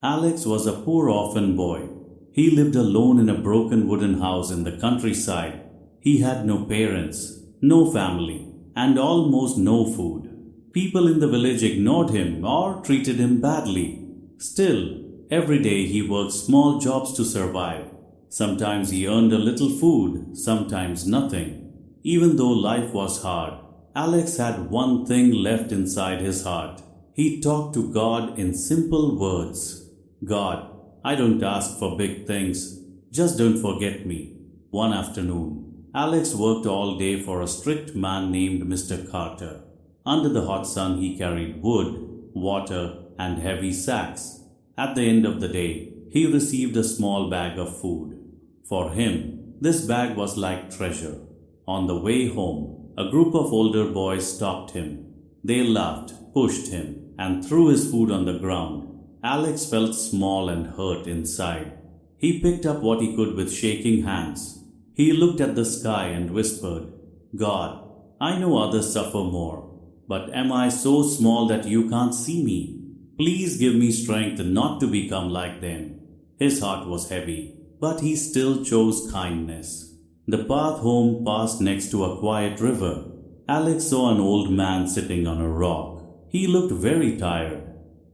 Alex was a poor orphan boy. He lived alone in a broken wooden house in the countryside. He had no parents, no family, and almost no food. People in the village ignored him or treated him badly. Still, every day he worked small jobs to survive. Sometimes he earned a little food, sometimes nothing. Even though life was hard, Alex had one thing left inside his heart. He talked to God in simple words. God, I don't ask for big things. Just don't forget me. One afternoon, Alex worked all day for a strict man named Mr. Carter. Under the hot sun, he carried wood, water, and heavy sacks. At the end of the day, he received a small bag of food. For him, this bag was like treasure. On the way home, a group of older boys stopped him. They laughed, pushed him, and threw his food on the ground. Alex felt small and hurt inside. He picked up what he could with shaking hands. He looked at the sky and whispered, God, I know others suffer more, but am I so small that you can't see me? Please give me strength not to become like them. His heart was heavy, but he still chose kindness. The path home passed next to a quiet river. Alex saw an old man sitting on a rock. He looked very tired.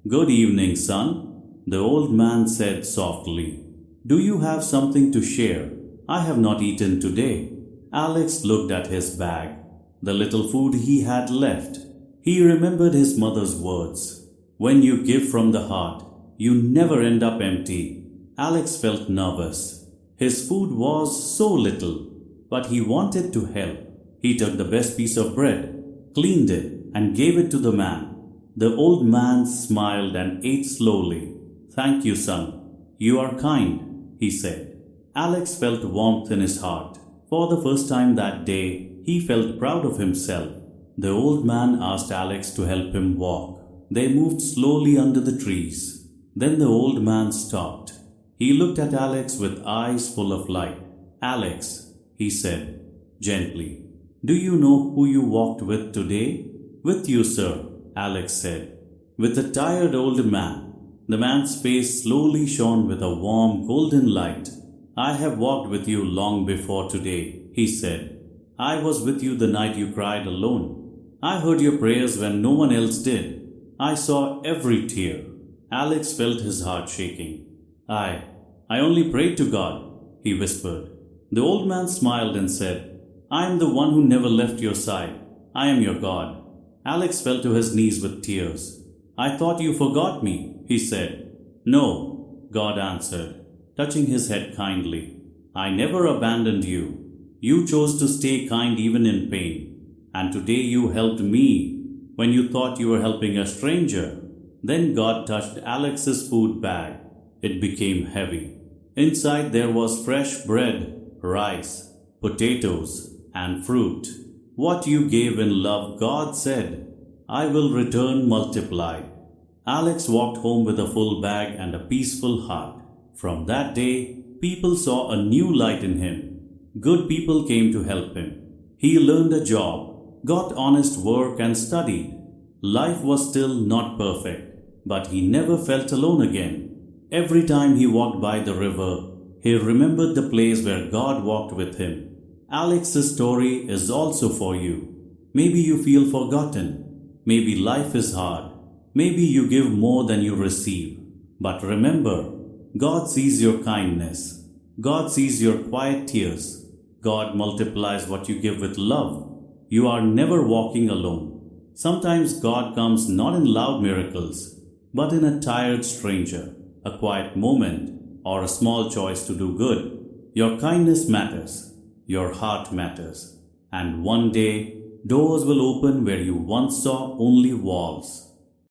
Good evening, son, the old man said softly. Do you have something to share? I have not eaten today. Alex looked at his bag, the little food he had left. He remembered his mother's words. When you give from the heart, you never end up empty. Alex felt nervous. His food was so little, but he wanted to help. He took the best piece of bread, cleaned it, and gave it to the man. The old man smiled and ate slowly. Thank you, son. You are kind, he said. Alex felt warmth in his heart. For the first time that day, he felt proud of himself. The old man asked Alex to help him walk. They moved slowly under the trees. Then the old man stopped. He looked at Alex with eyes full of light. Alex, he said, gently, do you know who you walked with today? With you, sir, Alex said. With a tired old man. The man's face slowly shone with a warm golden light. I have walked with you long before today, he said. I was with you the night you cried alone. I heard your prayers when no one else did. I saw every tear. Alex felt his heart shaking. I only prayed to God, he whispered. The old man smiled and said, I am the one who never left your side. I am your God. Alex fell to his knees with tears. I thought you forgot me, he said. No, God answered, touching his head kindly. I never abandoned you. You chose to stay kind even in pain. And today you helped me when you thought you were helping a stranger. Then God touched Alex's food bag. It became heavy. Inside there was fresh bread, rice, potatoes, and fruit. What you gave in love, God said, I will return multiplied. Alex walked home with a full bag and a peaceful heart. From that day, people saw a new light in him. Good people came to help him. He learned a job, got honest work and studied. Life was still not perfect, but he never felt alone again. Every time he walked by the river, he remembered the place where God walked with him. Alex's story is also for you. Maybe you feel forgotten. Maybe life is hard. Maybe you give more than you receive. But remember, God sees your kindness. God sees your quiet tears. God multiplies what you give with love. You are never walking alone. Sometimes God comes not in loud miracles, but in a tired stranger, a quiet moment, or a small choice to do good. Your kindness matters. Your heart matters. And one day, doors will open where you once saw only walls.